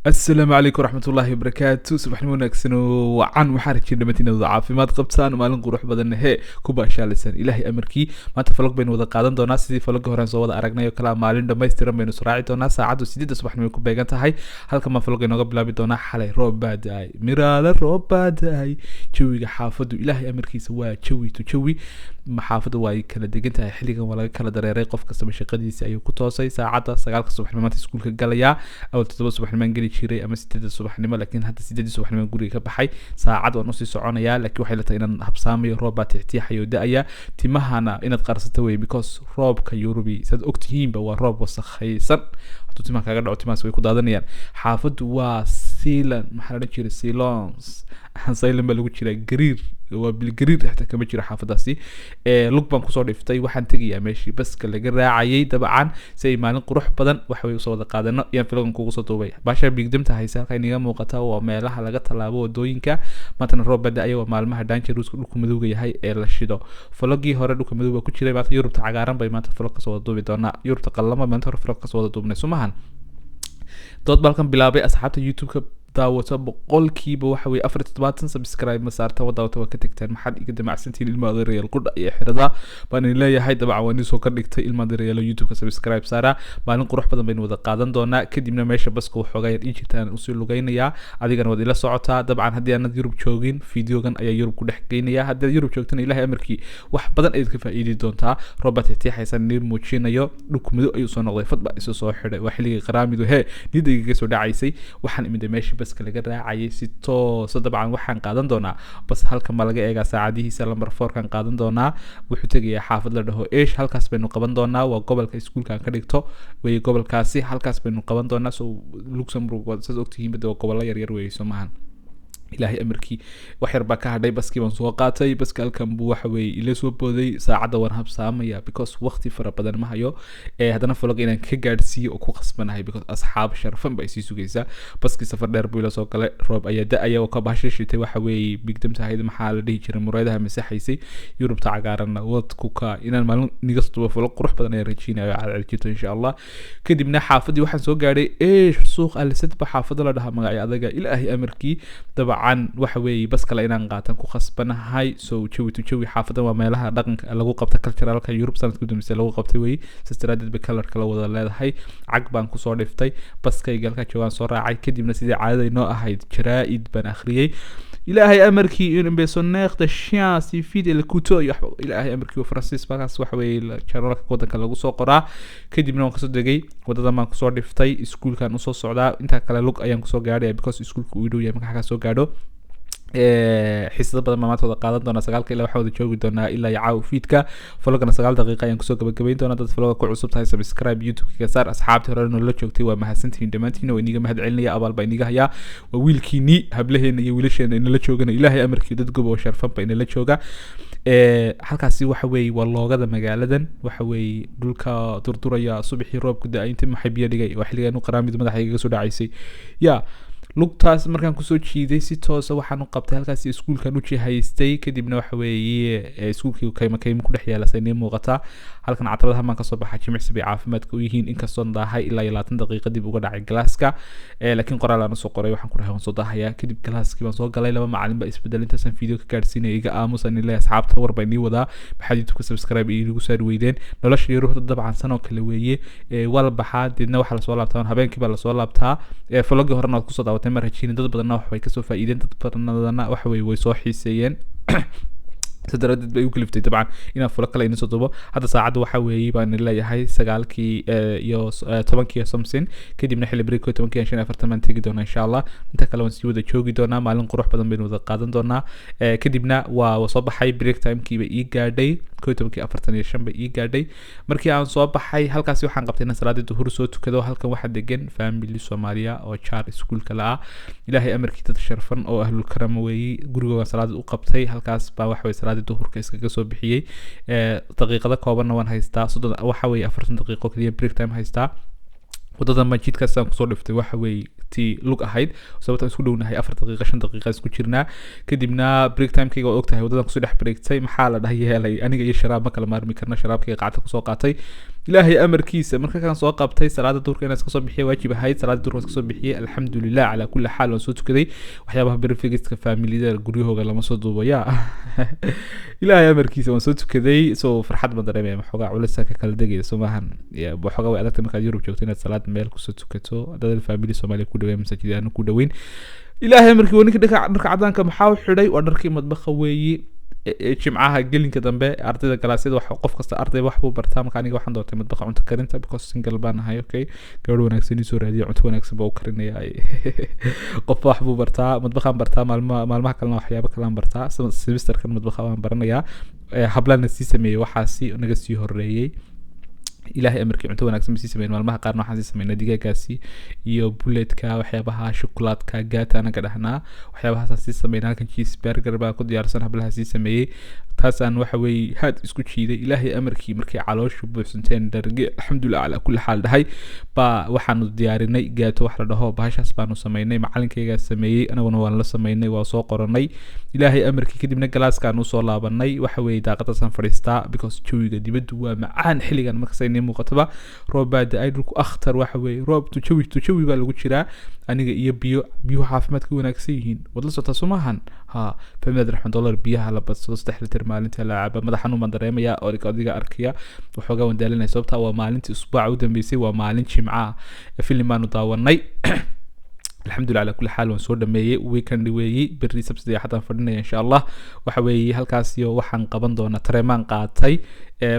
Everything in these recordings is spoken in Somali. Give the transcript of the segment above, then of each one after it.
السلام عليكم ورحمة الله وبركاته. صباح wanaagsan oo wacan waxaan rajay dhamaantiin wada caafimaad qabtaan maalin qurux badan he ku baashaalaysan ilaahay amarkii maanta falog baynu wada qaadan doonaa sidii falog horeen soo wada aragnay oo kala maalin dhameystiran baynu soo doonaa saacadu 8 subaxnimo ku beegan tahay halka ma falog inooga bilaabi doonaa xalay roob baaday miraale roob baaday jawiga xaafadu ilaahay amarkiisa waa jawi to jawi maxaafadu way kala degan tahay xilligan waa laga kala dareeray qof kasta shaqadiisa ayuu ku toosay saacada 9 subaxnimo maanta iskuulka galaya awal 7 subaxnimo gali jiray ama 8 subaxnimo laakiin hadda 8 subaxnimo guriga ka baxay saacad waan u sii soconaya laakiin waxay la tahay inaan habsaamayo roob baa tixtiixayo daaya timahana inaad qarsato way because roobka Yurubi sad ogtihiinba waa roob wasakhaysan haduu timaha kaga dhaco timahaas way ku daadanayaan xaafadu waa siilan maxaa la jiray silons xasaylan baa lagu jiraa gariir waa bil gariir xataa kama jiro xaafadaasi lug baan kusoo dhiftay waxaan tagayaa meeshii baska laga raacayay dabcan si ay maalin qurux badan wax way soo wada qaadano iyo filogan kugu soo duubay baasha bigdamta haysa halka iniga muuqata waa meelaha laga talaabo wadooyinka maanta roob bada ayaa maalmaha Dangerous dhulka madowga yahay ee la shido filogii hore dhulka madowga ku jiray maanta Yurubta cagaaran bay maanta filog ka soo wada duubi doonaa Yurubta qallama maanta hore filog ka soo wada duubnay sumahan dood balkan bilaabay asxaabta YouTube-ka daawata boqolkiiba waxa way 47 subscribe ma saarta wadaawta waa ka tagtaan maxad iga damacsantiin ilmaada real qudha iyo xirada baan leeyahay dabcan waan soo ka dhigtay ilmaada real YouTube-ka subscribe saara maalin qurux badan baynu wada qaadan doonaa kadibna meesha baska waxa xogaa yar injitaan u soo lugaynaya adigana wad ila socotaa dabcan hadii aanad Yurub joogin fiidiyogan ayaa Yurub ku dhex geynaya hadii Yurub joogtana ilaahay amarkii wax badan ayaad ka faa'iidi doontaa robot tixaysan niir muujinayo dhulkumadu ayuu soo noqday fadba isoo soo xidhay waa xilliga qaraamidu nidayga soo dhacaysay waxaan imid meesha baska laga raacayay si toos dabcan waxaan qaadan doonaa bas halka ma laga eega saacadihiisa lambar 4 kan qaadan doonaa wuxuu tagayaa xaafad la dhaho eesh halkaas baynu qaban doonaa waa gobolka iskuulka ka dhigto way gobolkaasi halkaas baynu qaban doonaa soo Luxembourg waa soo ogtihiin bada gobollo yar yar way Soomahan ilaahay amarkii wax yar baa ka hadhay baskii baan soo qaatay baska halkan buu waxa way ila soo booday saacada waan habsaamaya because waqti fara badan ma hayo hadana falog inaan ka gaarsiiyo oo ku qasbanahay because asxaab sharafan bay sii sugaysaa baskii safar dheer buu ila soo galay roob ayaa daaya oo ka baashishitay waxa way bigdamta hay'ad maxaa la dhihi jiray muraadaha masaxaysay Yurubta cagaaran wadku ka inaan maalin niga soo falog qurux badan ay rajinayo caalajito insha Allah kadibna xaafadii waxaan soo gaaray suuq al-sad ba xaafada la dhaha magac adaga ilaahay amarkii dabcan waxa way bas kale inaan qaatan ku khasbanahay soo jawi xaafadan waa meelaha dhaqanka lagu qabta culturalka Europe sanadku dambeeyay lagu qabtay way sistraadid ba color kala wada leedahay cag baan ku soo dhiftay baskayga halka joogan soo raacay kadibna sidii caadada inoo ahayd jaraa'id baan akhriyay ilaahay amarkii in beeso neeqda shiasi fidel kuto ilaahay amarkii Francis bakaas waxa way channelka wadanka lagu soo qoraa kadibna waan ka soo degay wadada baan ku soo dhiftay iskuulkan u soo socdaa inta kale lug ayaan ku soo gaaray because iskuulku uu dhow yahay marka ka soo gaadho xisada badan maanta wada qaadan doona 9 ilaa waxa wada joogi doona ilaa yaaw feedka falogana 9 daqiiqo ayaan kusoo gabagabeyn doona dad faloga ku cusub tahay subscribe YouTube-ka saar asxaabta hore la joogtay waa mahadsantiin dhamaantiin oo iniga mahad celinaya abaal baa iniga haya waa wiilkiini hablaheena iyo wiilasheena in la joogana ilaahay amarkii dad gobo sharfan baa in la jooga halkaasi waxa way waa loogada magaaladan waxa way dhulka durduraya subaxii roobku da'aynta maxay biyo dhigay wax xilligan u qaraamid madaxayga soo dhacaysay lugtaas markaan ku soo jiiday si toos ah waxaan u qabtay halkaas iskuulkan u jihaystay kadibna waxa weeye iskuulkii kayma ku dhex yeelasay muuqata halkan catabadaha maan ka soo baxay jimicsi bay caafimaadka u yihiin in kastoo daahay ilaa 20 daqiiqo dib uga dhacay galaaska laakiin qoraal aan soo qoray waxaan ku dhahay waan soo daahaya kadib galaaskii baan soo galay laba macallin baa isbedelinta san video ka gaarsiinay iga aamusan ilaa asxaabta warba inii wada maxaa YouTube-ka subscribe iyo igu saar weydeen nolosha ruuxda dabcan sanoo kale weeye wal baxaa didna waxa la soo laabtaa habeenkii baa la soo laabtaa falogii horena ku soo daawatay marajin dad badan wax way ka soo faa'iideen dad badan wax way soo xiiseeyeen saddeed bay u kaliftay dabcan inaan fulo kale inoo soo dubo hadda saacadu waxa weeyay baan leeyahay 9kii iyo 10kii something kadibna xilli break 10kii 45 tagi doona insha Allah inta kale waan sii wada joogi doonaa maalin qurux badan baynu wada qaadan doonaa kadibna waa soo baxay break time-kii ba ii gaadhay 45 bay ii gaadhay markii aan soo baxay halkaas waxaan qabtay in salaadii duhur soo tukado halkan waxa degan family Soomaaliya oo char school kala ah ilaahay amarkii dad sharfan oo ahlul karam weeyay gurigooda salaad u qabtay halkaas baa wax way duhurka iskaga soo bixiyay daqiiqada koobanna waan haystaa waxa way 40 daqiiqo kaliya break time haystaa wadada majidkaas aan ku soo dhiftay waxa way tii lug ahayd sababta isku dhownahay 4 daqiiqo 5 daqiiqo isku jirnaa kadibna break time-kayga oo ogtahay wadadan ku soo dhex breaktay maxaa la dhahay yeelay aniga iyo sharaab ma kala maarmi karna sharaabkayga qacda ku soo qaatay ilaahay amarkiisa marka kan soo qabtay salaada duurka inaan iska soo bixiyo waajib ahayd salaada duurka iska soo bixiyay alxamdulilah ala kulli xaal waan soo tukaday waxyaabaha briefigska familiyada guryahooga lama soo duubaya ilaahay amarkiisa waan soo tukaday soo farxad ma dareemay maxoogaa culayska ka kala degay Soomahan waxoogaa way adagtay markaad Yurub joogto inaad salaad meel ku soo tukato dad family Soomaali ku dhaweey masaajidana ku dhaweyn ilaahay amarkii waninka dharka cadaanka maxaa u xidhay waa dharkii madbaqa weeyii jimcaha gelinka dambe ardayda galaasyada wax qof kasta arday wax buu bartaa marka aniga waxaan doortay madbaqa cunto karinta because single baan ahay okay gabadh wanaagsan soo raadiyo cunto wanaagsan baa u karinaya qof wax buu bartaa madbaqan bartaa maalmaha kalena waxyaabo kale aan bartaa semesterkan madbaqa waan baranayaa hablana si sameeyay waxaasi naga sii horeeyay ilaahay amarkii cunto wanaagsan si sameeyay maalmaha qaarna waxaan si sameeynaa digaagaasi iyo bulletka waxyaabaha shokolaadka gaata anaga dhahnaa waxyaabaha si sameeynaa halkan cheeseburger baa ku diyaarsan hablaha si sameeyay taasaan waxa weey had isku jiiday ilaahay amarkii markii calooshu buuxsanteen darge alxamdulillah ala kulli xaal dhahay ba waxaanu diyaarinay gaato wax la dhaho bahashaas baanu sameeynay macalinkayga sameeyay anaguna waan la sameeynay waa soo qoranay ilaahay amarkii kadibna galaaska aanu soo laabanay waxa weey daaqadasan fadhiistaa because jawiga dibaddu waa macaan xilligan marka say muuqataba roob baada ay dhulku akhtar waxa weey roob jawi baa lagu jiraa aniga iyo biyo caafimaadka wanaagsan yihiin wad la socotaa Soomahan ha $500 biyaha la badsado 3 litir maalintii la caba madaxanu ma dareemaya oo adiga arkaya waxoogaa wandaalinay sababta waa maalintii usbuuca u dambeysay waa maalin jimca filmaanu daawanay الحمد لله على كل حال وانسو دميي ويكند ويي بري سبسدي حتى فدنيا ان شاء الله waxa weey halkaas iyo waxaan qaban doona tareemaan qaatay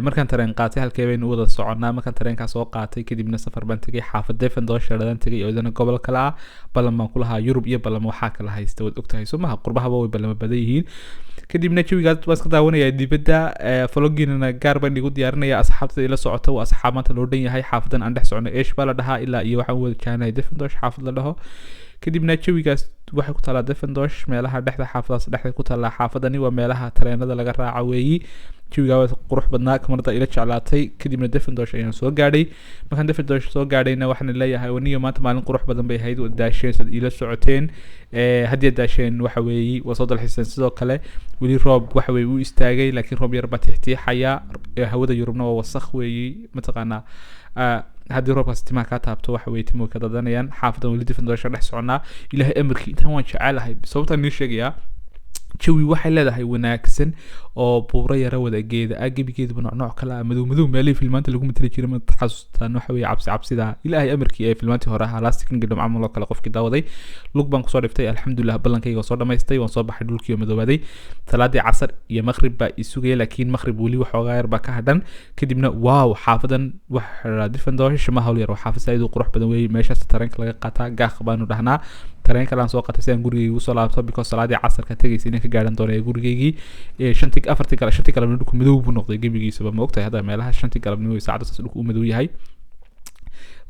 markaan tareen qaatay halkee baynu wada soconaa markaan tareenka soo qaatay kadibna safar baan tagay xaafad Devendorsh sharadan tagay oo idana gobol kale ah balan baan ku lahaa Yurub iyo balan waxa kala haysta wad ogtahay Soomaha qurbahaba way balama badan yihiin kadibna jawigaas waa iska daawanaya dibadda vlogina gaar baan igu diyaarinaya asxaabta ila socota oo asxaabanta loo dhan yahay xaafadan aan dhex socono eesh baa la dhahaa ilaa iyo waxaan wada jaanay Devendorsh xaafad la dhaho kadibna jawigaas waxay ku talaa Devendorsh meelaha dhexda xaafadaas dhexda ku talaa xaafadani waa meelaha tareenada laga raaco weeyi jawiga waa qurux badnaa kamarada ila jeclaatay kadibna Devendorsh ayaan soo gaadhay markaan Devendorsh soo gaadhayna waxaan leeyahay waniyo maanta maalin qurux badan bay ahayd wadaasheen ila socoteen hadii daasheen waxa weeyi wasoo dalxiisan sidoo kale wali roob waxa weey uu istaagay laakiin roob yar baa tixtiixaya hawada Yurubna waa wasakh weeyi mataqaana هذه روبا استماع كاتبته وحوي تمو كدادانيان حافظا ولدي Devendorsh dhex socnaa ilaahay amarkii intaan waan jecelahay sababta aan sheegaya jawi waxay leedahay wanaagsan oo buura yara wada geeda agabigeedu nooc kala madow meelay filmaanta lagu matali jiray ma taxasuustaan waxa weey cabsida ilaahay amarkii ay filmaantii hore ahaa Last Kingdom amal kala qofkii daawaday lug baan ku soo dhiftay alxamdulillah balankayga soo dhameystay waan soo baxay dhulkii madoobaday salaadii casar iyo maghrib baa isugay laakiin maghrib wali waxoogaa yar baa ka hadhan kadibna waaw xaafadan wax Devendorsh ma hawl yar xaafad sayid qurux badan weey meeshaas tareenka laga qaataa gaaq baanu dhahnaa tareen kala soo qatay saan gurigeyga u soo laabto because salaadii casar ka tagaysay inaan ka gaaran doonay gurigeygii 5 galabnimo dhulku madow buu noqday gebigiisa ma ogtahay hada meelaha 5 galabnimo saacadaas dhulku u madow yahay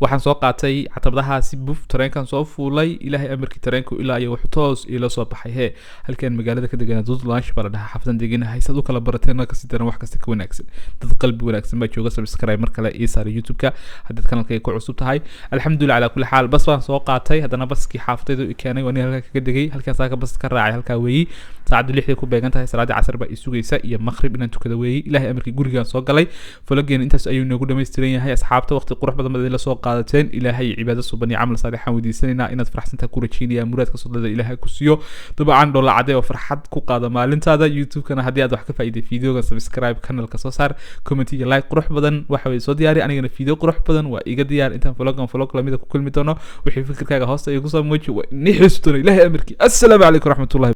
waxaan soo qaatay catabadahaasi buf tareenkan soo fuulay ilaahay amarkii tareenku ilaa iyo wuxuu toos ila soo baxay halkan magaalada ka deganaa dad lunch baa la dhahaa xafadan deganahay sad u kala barateena ka sidan wax kasta ka wanaagsan dad qalbi wanaagsan baa jooga subscribe mar kale ii saar YouTube-ka hadda kanalkay ku cusub tahay alxamdulillah ala kulli xaal bas waan soo qaatay hadana baskii xaafadaydu i keenay waan halka kaga degay halkaas ka bas ka raacay halka weeyi saacadu 6 ku beegan tahay salaadii casar baa isugaysa iyo maghrib inaan tukada weeyi ilaahay amarkii gurigaan soo galay falageen intaas ayuu nagu dhameystiran yahay asxaabta waqti qurux badan baad ila soo qaadateen ilaahay cibaado subani amal saalihan wadiisanayna inaad faraxsanta ku rajiinaya muraadka sodada ilaahay ku siiyo dabcan dhola caday oo farxad ku qaada maalintaada YouTube-kana hadii aad wax ka faa'iiday videoga subscribe channelka soo saar comment iyo like qurux badan waxa way soo diyaari anigana video qurux badan waa iga diyaar intaan vlog lamida ku kulmi doono wixii fikirkaaga hoosta igu soo muuji waa nixistuna ilaahay amarkii assalaamu calaykum raxmatullaahi